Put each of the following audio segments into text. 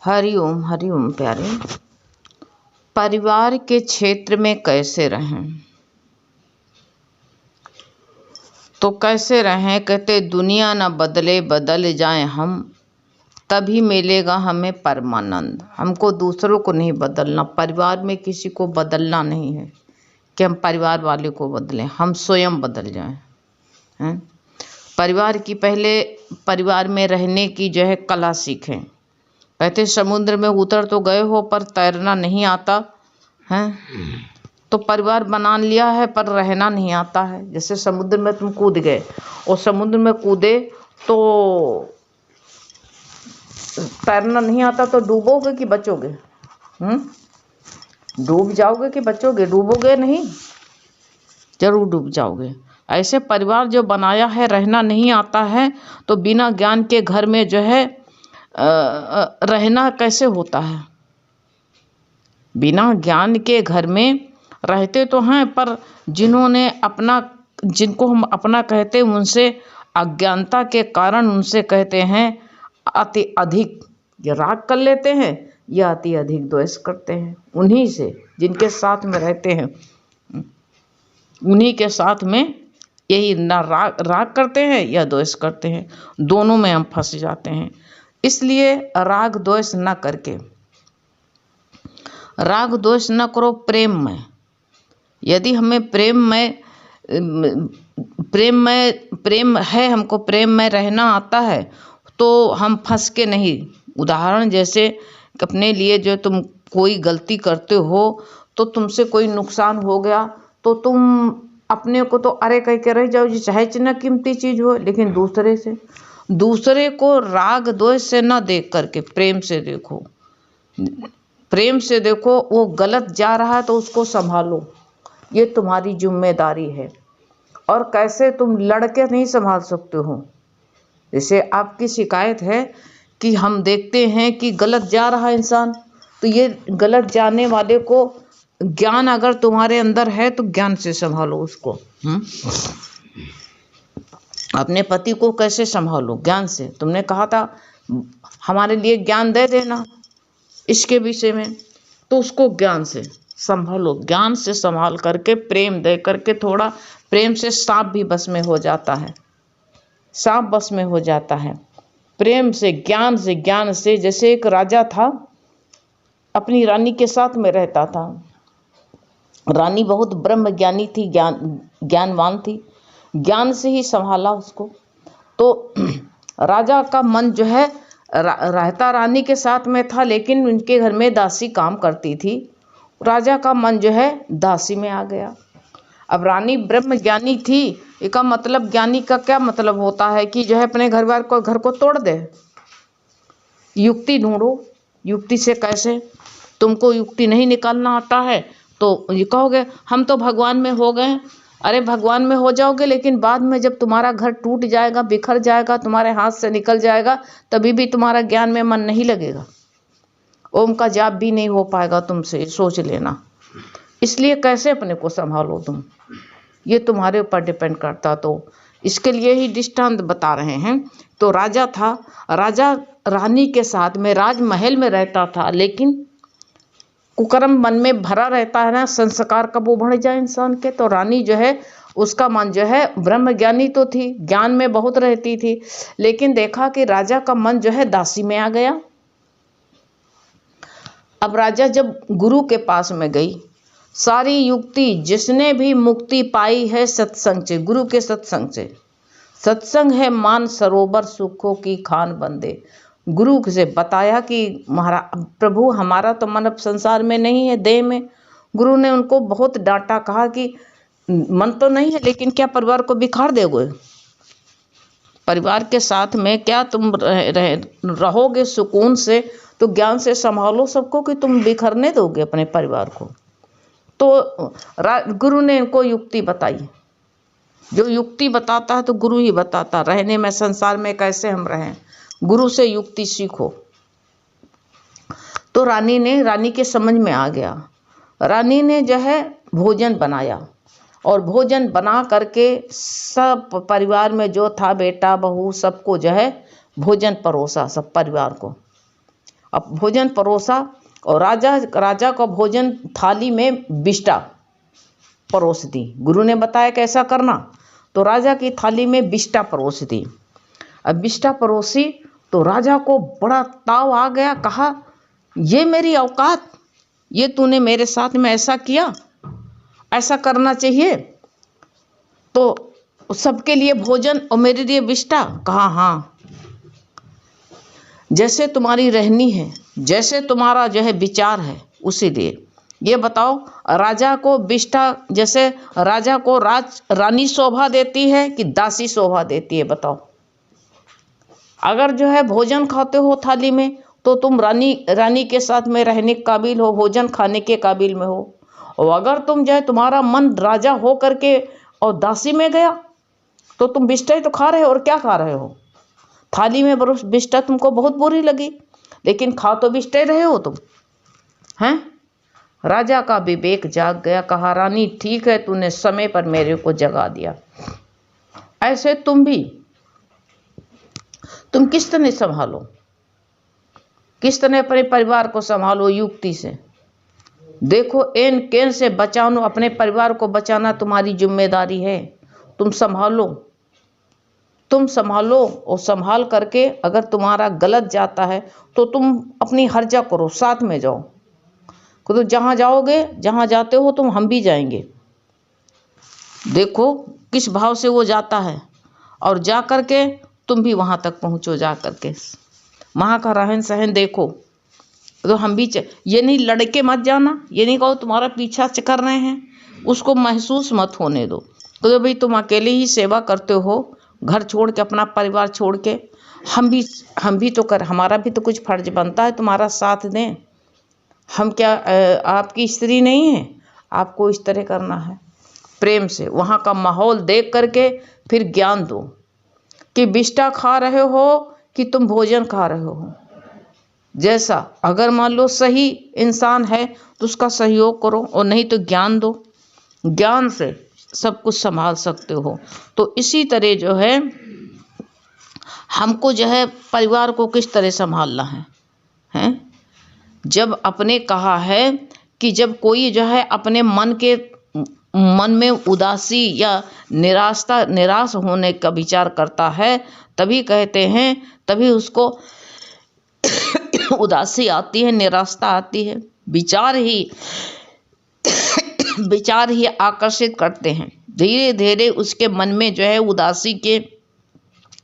हरि ओम प्यारे। परिवार के क्षेत्र में कैसे रहें? तो कैसे रहें? कहते दुनिया न बदले बदल जाएं हम, तभी मिलेगा हमें परमानंद। हमको दूसरों को नहीं बदलना, परिवार में किसी को बदलना नहीं है कि हम परिवार वाले को बदलें, हम स्वयं बदल जाएं। हैं? परिवार की पहले परिवार में रहने की जो है कला सीखें। कहते समुद्र में उतर तो गए हो पर तैरना नहीं आता है, तो परिवार बना लिया है पर रहना नहीं आता है। जैसे समुद्र में तुम कूद गए और समुद्र में कूदे तो तैरना नहीं आता तो डूबोगे कि बचोगे? डूब जाओगे कि बचोगे? डूबोगे नहीं, जरूर डूब जाओगे। ऐसे परिवार जो बनाया है रहना नहीं आता है तो बिना ज्ञान के घर में जो है रहना कैसे होता है? बिना ज्ञान के घर में रहते तो हैं पर जिनको हम अपना कहते हैं उनसे अज्ञानता के कारण उनसे कहते हैं अति अधिक या राग कर लेते हैं या अति अधिक द्वेष करते हैं। उन्हीं से जिनके साथ में रहते हैं उन्हीं के साथ में यही ना राग करते हैं या द्वेष करते हैं, दोनों में हम फंस जाते हैं। इसलिए राग द्वेष न करके, राग द्वेष न करो, प्रेम में। यदि हमें प्रेम है, हमको प्रेम में रहना आता है तो हम फंस के नहीं। उदाहरण जैसे अपने लिए जो तुम कोई गलती करते हो तो तुमसे कोई नुकसान हो गया तो तुम अपने को तो अरे कह के रह जाओ जी, चाहे जितना कीमती चीज़ हो, लेकिन दूसरे को राग द्वेष से न देख करके प्रेम से देखो। प्रेम से देखो, वो गलत जा रहा है तो उसको संभालो, ये तुम्हारी जिम्मेदारी है। और कैसे तुम लड़के नहीं संभाल सकते हो। जैसे आपकी शिकायत है कि हम देखते हैं कि गलत जा रहा है इंसान, तो ये गलत जाने वाले को ज्ञान अगर तुम्हारे अंदर है तो ज्ञान से संभालो उसको। अपने पति को कैसे संभालो? ज्ञान से। तुमने कहा था हमारे लिए ज्ञान दे देना इसके विषय में, तो उसको ज्ञान से संभालो। ज्ञान से संभाल करके प्रेम दे करके, थोड़ा प्रेम से सांप भी बस में हो जाता है, सांप बस में हो जाता है। प्रेम से, ज्ञान से। जैसे एक राजा था, अपनी रानी के साथ में रहता था। रानी बहुत ब्रह्म ज्ञानी थी, ज्ञानवान थी, ज्ञान से ही संभाला उसको। तो राजा का मन जो है रहता रानी के साथ में था, लेकिन उनके घर में दासी काम करती थी। राजा का मन जो है दासी में आ गया। अब रानी ब्रह्म ज्ञानी थी, इसका मतलब ज्ञानी का क्या मतलब होता है कि जो है अपने घर को तोड़ दे। युक्ति ढूंढो। युक्ति से कैसे? तुमको युक्ति नहीं निकालना आता है तो ये कहोगे हम तो भगवान में हो गए। अरे भगवान में हो जाओगे, लेकिन बाद में जब तुम्हारा घर टूट जाएगा, बिखर जाएगा, तुम्हारे हाथ से निकल जाएगा, तभी भी तुम्हारा ज्ञान में मन नहीं लगेगा। ओम का जाप भी नहीं हो पाएगा तुमसे, सोच लेना। इसलिए कैसे अपने को संभालो तुम, ये तुम्हारे ऊपर डिपेंड करता। तो इसके लिए ही दृष्टांत बता रहे हैं। तो राजा था, राजा रानी के साथ में राजमहल में रहता था, लेकिन कुकर्म मन में भरा रहता है ना, संस्कार कब उभर जाए इंसान के। तो रानी जो है उसका मन जो है ब्रह्म ज्ञानी तो थी, ज्ञान में बहुत रहती थी, लेकिन देखा कि राजा का मन जो है दासी में आ गया। अब राजा जब गुरु के पास में गई, सारी युक्ति, जिसने भी मुक्ति पाई है सत्संग से, गुरु के सत्संग से। सत्संग है मान सरोवर सुखों की खान बंदे। गुरु से बताया कि महाराज प्रभु हमारा तो मन अब संसार में नहीं है, देह में। गुरु ने उनको बहुत डांटा, कहा कि मन तो नहीं है, लेकिन क्या परिवार को बिखार दोगे? परिवार के साथ में क्या तुम रहोगे सुकून से? तो ज्ञान से संभालो सबको कि तुम बिखरने दोगे अपने परिवार को। तो गुरु ने इनको युक्ति बताई। जो युक्ति बताता है तो गुरु ही बताता, रहने में संसार में कैसे हम रहें, गुरु से युक्ति सीखो। तो रानी के समझ में आ गया। रानी ने जो है भोजन बनाया और भोजन बना करके सब परिवार में जो था, बेटा बहू सबको जो है भोजन परोसा, सब परिवार को। अब भोजन परोसा और राजा का भोजन थाली में बिष्टा परोस दी। गुरु ने बताया कैसा करना, तो राजा की थाली में बिष्टा परोस दी। अब बिष्टा परोसी तो राजा को बड़ा ताव आ गया, कहा ये मेरी औकात, ये तूने मेरे साथ में ऐसा किया, ऐसा करना चाहिए, तो सबके लिए भोजन और मेरे लिए बिष्टा। कहा हाँ, जैसे तुम्हारी रहनी है, जैसे तुम्हारा जो है विचार है, उसी लिए। ये बताओ, राजा को बिष्टा जैसे राजा को रानी शोभा देती है कि दासी शोभा देती है, बताओ। अगर जो है भोजन खाते हो थाली में तो तुम रानी के साथ में रहने के काबिल हो, भोजन खाने के काबिल में हो। और अगर तुम जो है तुम्हारा मन राजा हो करके और दासी में गया तो तुम बिष्टा ही तो खा रहे हो। और क्या खा रहे हो? थाली में बिष्टा तुमको बहुत बुरी लगी, लेकिन खा तो बिष्टा ही रहे हो तुम, हैं? राजा का विवेक जाग गया, कहा रानी ठीक है, तूने समय पर मेरे को जगा दिया। ऐसे तुम किस तरह संभालो, किस तरह अपने परिवार को संभालो वियुक्ति से। देखो एन केन से बचानो, अपने परिवार को बचाना तुम्हारी जिम्मेदारी है। तुम संभालो और संभाल करके अगर तुम्हारा गलत जाता है तो तुम अपनी हर्जा करो, साथ में जाओ। तो जहाँ जाओगे, जहाँ जाते हो तुम, हम भी जाएंगे। देखो किस भाव से वो जाता है और जा करके तुम भी वहाँ तक पहुँचो, जा करके वहाँ का रहन सहन देखो। तो हम भी ये नहीं लड़के मत जाना, ये नहीं कहो तुम्हारा पीछा कर रहे हैं, उसको महसूस मत होने दो। तो भाई तुम अकेले ही सेवा करते हो, घर छोड़ के, अपना परिवार छोड़ के। हम भी तो हमारा भी तो कुछ फर्ज बनता है तुम्हारा साथ दें। हम क्या आपकी स्त्री नहीं है? आपको इस तरह करना है, प्रेम से वहाँ का माहौल देख करके फिर ज्ञान दो कि बिष्टा खा रहे हो कि तुम भोजन खा रहे हो। जैसा अगर मान लो सही इंसान है तो उसका सहयोग करो, और नहीं तो ज्ञान दो। ज्ञान से सब कुछ संभाल सकते हो। तो इसी तरह जो है हमको जो है परिवार को किस तरह संभालना है, हैं? जब अपने कहा है कि जब कोई जो है अपने मन में उदासी या निराश होने का विचार करता है, तभी कहते हैं, तभी उसको उदासी आती है, निराशा आती है। विचार ही आकर्षित करते हैं। धीरे धीरे उसके मन में जो है उदासी के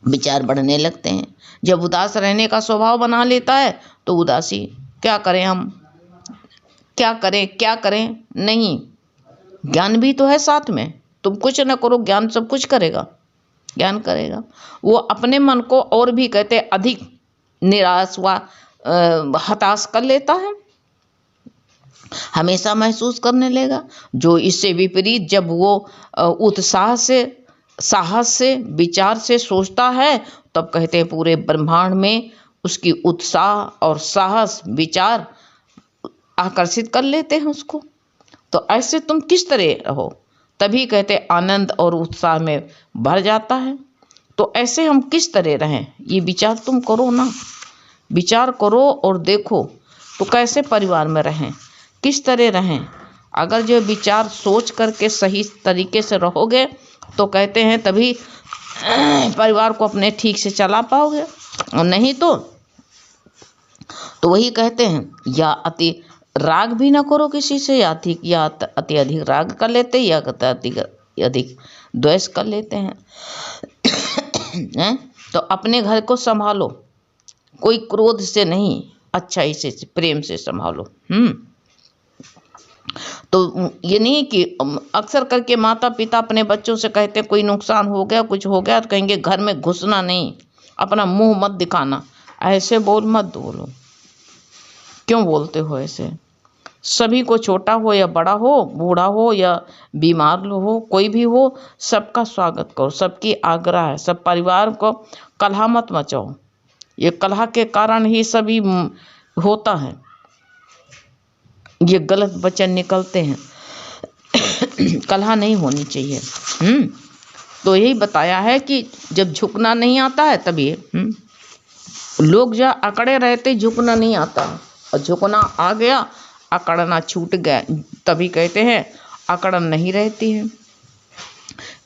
विचार बढ़ने लगते हैं। जब उदास रहने का स्वभाव बना लेता है तो उदासी, क्या करें हम, क्या करें। नहीं, ज्ञान भी तो है साथ में। तुम कुछ न करो, ज्ञान सब कुछ करेगा, ज्ञान करेगा। वो अपने मन को और भी कहते अधिक निराश व हताश कर लेता है, हमेशा महसूस करने लेगा। जो इससे विपरीत जब वो उत्साह से, साहस से, विचार से सोचता है, तब कहते हैं पूरे ब्रह्मांड में उसकी उत्साह और साहस, विचार आकर्षित कर लेते हैं उसको। तो ऐसे तुम किस तरह रहो, तभी कहते आनंद और उत्साह में भर जाता है। तो ऐसे हम किस तरह रहें, ये विचार तुम करो ना, विचार करो और देखो तो कैसे परिवार में रहें, किस तरह रहें। अगर जो विचार सोच करके सही तरीके से रहोगे तो कहते हैं तभी परिवार को अपने ठीक से चला पाओगे, और नहीं तो वही कहते हैं या अति राग भी ना करो किसी से, या अति अधिक राग कर लेते, या अधिक द्वेष कर लेते हैं। तो अपने घर को संभालो, कोई क्रोध से नहीं, अच्छाई से, प्रेम से संभालो। तो ये नहीं कि अक्सर करके माता पिता अपने बच्चों से कहते कोई नुकसान हो गया, कुछ हो गया, तो कहेंगे घर में घुसना नहीं, अपना मुंह मत दिखाना। ऐसे मत बोलो। क्यों बोलते हो ऐसे? सभी को, छोटा हो या बड़ा हो, बूढ़ा हो या बीमार हो, कोई भी हो, सबका स्वागत करो, सबकी आग्रह है। सब परिवार को कलह मत मचाओ, ये कलह के कारण ही सभी होता है, ये गलत वचन निकलते हैं। कलह नहीं होनी चाहिए। तो यही बताया है कि जब झुकना नहीं आता है तभी लोग जहाँ अकड़े रहते झुकना नहीं आता, और झुकना आ गया अकड़ना छूट गया, तभी कहते हैं अकड़ नहीं रहती है।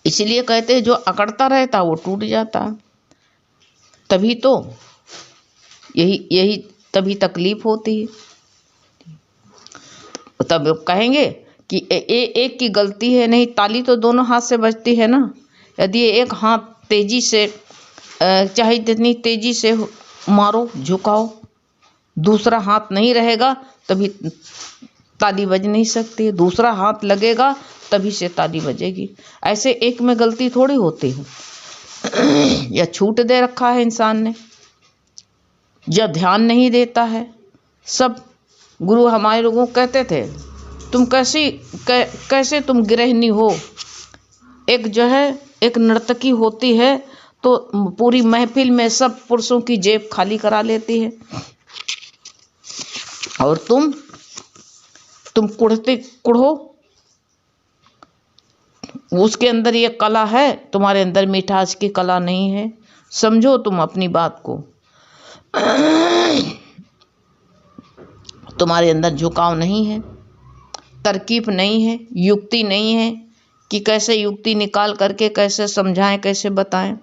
इसलिए कहते हैं जो अकड़ता रहता वो टूट जाता। तभी तो यही तभी तकलीफ होती है। तब कहेंगे कि एक की गलती है, नहीं ताली तो दोनों हाथ से बजती है ना। यदि एक हाथ तेजी से चाहे जितनी तेजी से मारो झुकाओ, दूसरा हाथ नहीं रहेगा तभी ताली बज नहीं सकती, दूसरा हाथ लगेगा तभी से ताली बजेगी। ऐसे एक में गलती थोड़ी होती है, या छूट दे रखा है इंसान ने, या ध्यान नहीं देता है। सब गुरु हमारे लोगों को कहते थे तुम कैसे तुम गृहिणी हो। एक जो है एक नर्तकी होती है तो पूरी महफिल में सब पुरुषों की जेब खाली करा लेती है, और तुम कुढ़ो। उसके अंदर ये कला है, तुम्हारे अंदर मिठास की कला नहीं है। समझो तुम अपनी बात को। तुम्हारे अंदर झुकाव नहीं है, तरकीब नहीं है, युक्ति नहीं है कि कैसे युक्ति निकाल करके कैसे समझाएं, कैसे बताएं।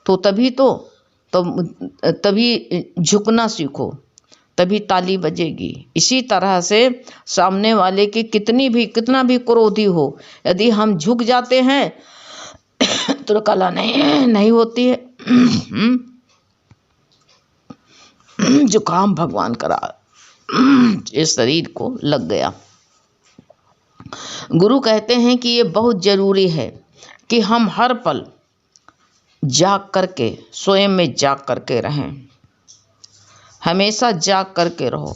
तो तभी झुकना सीखो, तभी ताली बजेगी। इसी तरह से सामने वाले की कितना भी क्रोधी हो, यदि हम झुक जाते हैं तो कला नहीं होती है। जुकाम भगवान करा इस शरीर को लग गया। गुरु कहते हैं कि ये बहुत जरूरी है कि हम हर पल जाग करके, स्वयं में जाग करके रहें। हमेशा जाग करके रहो।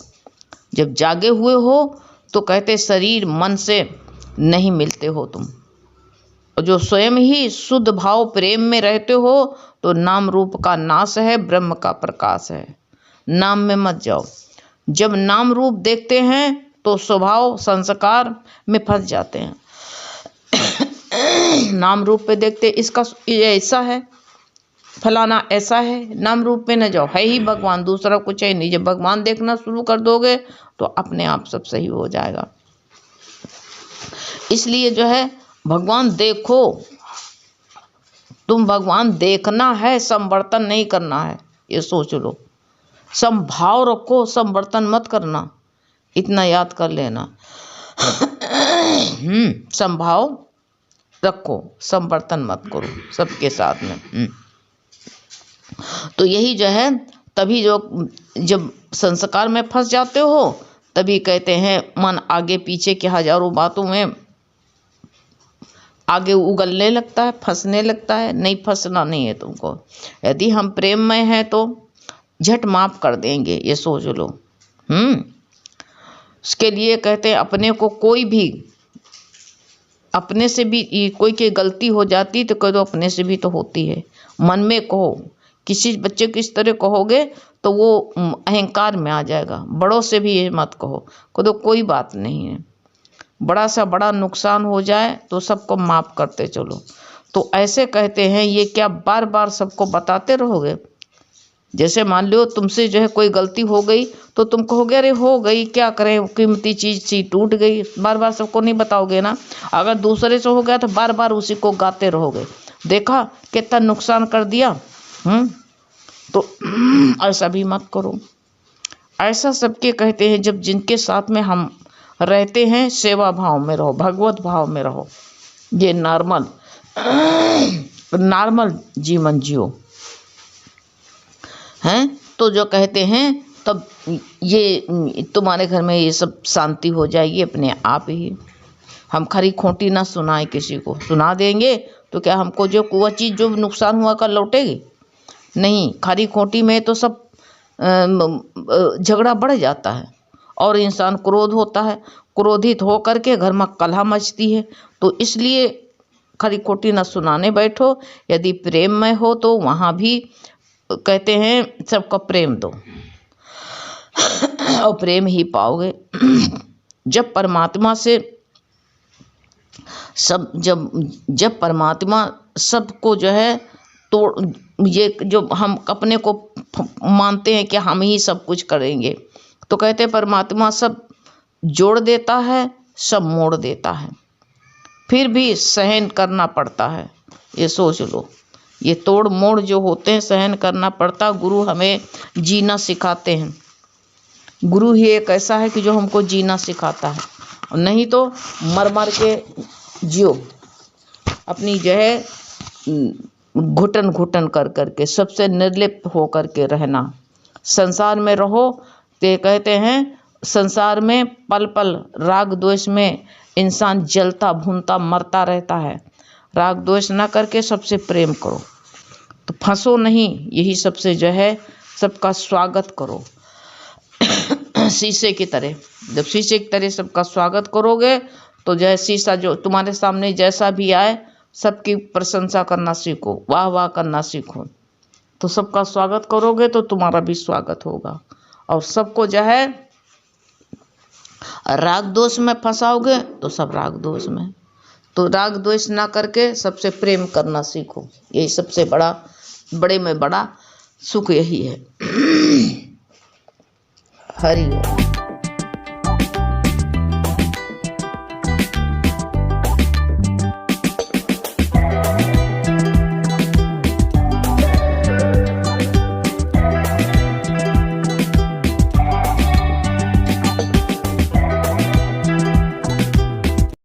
जब जागे हुए हो तो कहते शरीर मन से नहीं मिलते हो तुम, और जो स्वयं ही शुद्ध भाव प्रेम में रहते हो तो नाम रूप का नाश है, ब्रह्म का प्रकाश है। नाम में मत जाओ। जब नाम रूप देखते हैं तो स्वभाव संस्कार में फंस जाते हैं। नाम रूप पे देखते इसका ऐसा है, फलाना ऐसा है, नाम रूप पे न जाओ, है ही भगवान, दूसरा कुछ है नहीं। जब भगवान देखना शुरू कर दोगे तो अपने आप सब सही हो जाएगा। इसलिए जो है भगवान देखो, तुम भगवान देखना है, संवर्तन नहीं करना है, ये सोच लो। संभाव रखो, संवर्तन मत करना, इतना याद कर लेना। संभाव रखो, संवर्तन मत करो सबके साथ में। तो यही जो है, तभी जब संस्कार में फंस जाते हो तभी कहते हैं मन आगे पीछे की हजारों बातों में आगे उगलने लगता है, फंसने लगता है। नहीं, फंसना नहीं है तुमको। यदि हम प्रेम में हैं तो झट माफ कर देंगे, ये सोच लो। उसके लिए कहते हैं अपने को अपने से भी कोई की गलती हो जाती तो कह दो अपने से भी तो होती है। मन में कहो। किसी बच्चे को इस तरह कहोगे तो वो अहंकार में आ जाएगा। बड़ों से भी ये मत कहो दो कोई बात नहीं है। बड़ा सा बड़ा नुकसान हो जाए तो सबको माफ़ करते चलो। तो ऐसे कहते हैं, ये क्या बार बार सबको बताते रहोगे? जैसे मान लो तुमसे जो है कोई गलती हो गई तो तुम कहोगे अरे हो गई, क्या करें, कीमती चीज़ सी टूट गई। बार बार सबको नहीं बताओगे ना। अगर दूसरे से हो गया तो बार बार उसी को गाते रहोगे, देखा कितना नुकसान कर दिया। तो ऐसा भी मत करो। ऐसा सबके कहते हैं जब जिनके साथ में हम रहते हैं सेवा भाव में रहो, भगवत भाव में रहो। ये नॉर्मल जीवन जियो हैं। तो जो कहते हैं तब ये तुम्हारे घर में ये सब शांति हो जाएगी अपने आप ही। हम खरी खोटी ना सुनाए, किसी को सुना देंगे तो क्या हमको जो वो चीज़ जो नुकसान हुआ कर लौटेगी? नहीं, खरी खोटी में तो सब झगड़ा बढ़ जाता है और इंसान क्रोध होता है। क्रोधित हो करके घर में कलह मचती है। तो इसलिए खरी खोटी न सुनाने बैठो। यदि प्रेम में हो तो वहाँ भी कहते हैं सबका प्रेम दो और प्रेम ही पाओगे। जब परमात्मा से जब परमात्मा सबको जो है ये जो हम अपने को मानते हैं कि हम ही सब कुछ करेंगे, तो कहते परमात्मा सब जोड़ देता है, सब मोड़ देता है, फिर भी सहन करना पड़ता है। ये सोच लो, ये तोड़ मोड़ जो होते हैं सहन करना पड़ता। गुरु हमें जीना सिखाते हैं। गुरु ही एक ऐसा है कि जो हमको जीना सिखाता है, और नहीं तो मर मर के जियो, अपनी जो है घुटन घुटन कर करके सबसे निर्लिप्त हो करके रहना। संसार में रहो तो कहते हैं संसार में पल पल राग द्वेष में इंसान जलता भूनता मरता रहता है। राग द्वेष ना करके सबसे प्रेम करो, तो फंसो नहीं। यही सबसे जो है सबका स्वागत करो शीशे की तरह। जब शीशे की तरह सबका स्वागत करोगे तो जो है शीशा जो तुम्हारे सामने जैसा भी आए सबकी प्रशंसा करना सीखो, वाह वाह करना सीखो। तो सबका स्वागत करोगे तो तुम्हारा भी स्वागत होगा। और सबको जो है राग दोष में फंसाओगे तो सब राग दोष में। तो राग द्वेष ना करके सबसे प्रेम करना सीखो। यही सबसे बड़े में बड़ा सुख यही है। हरि ओम।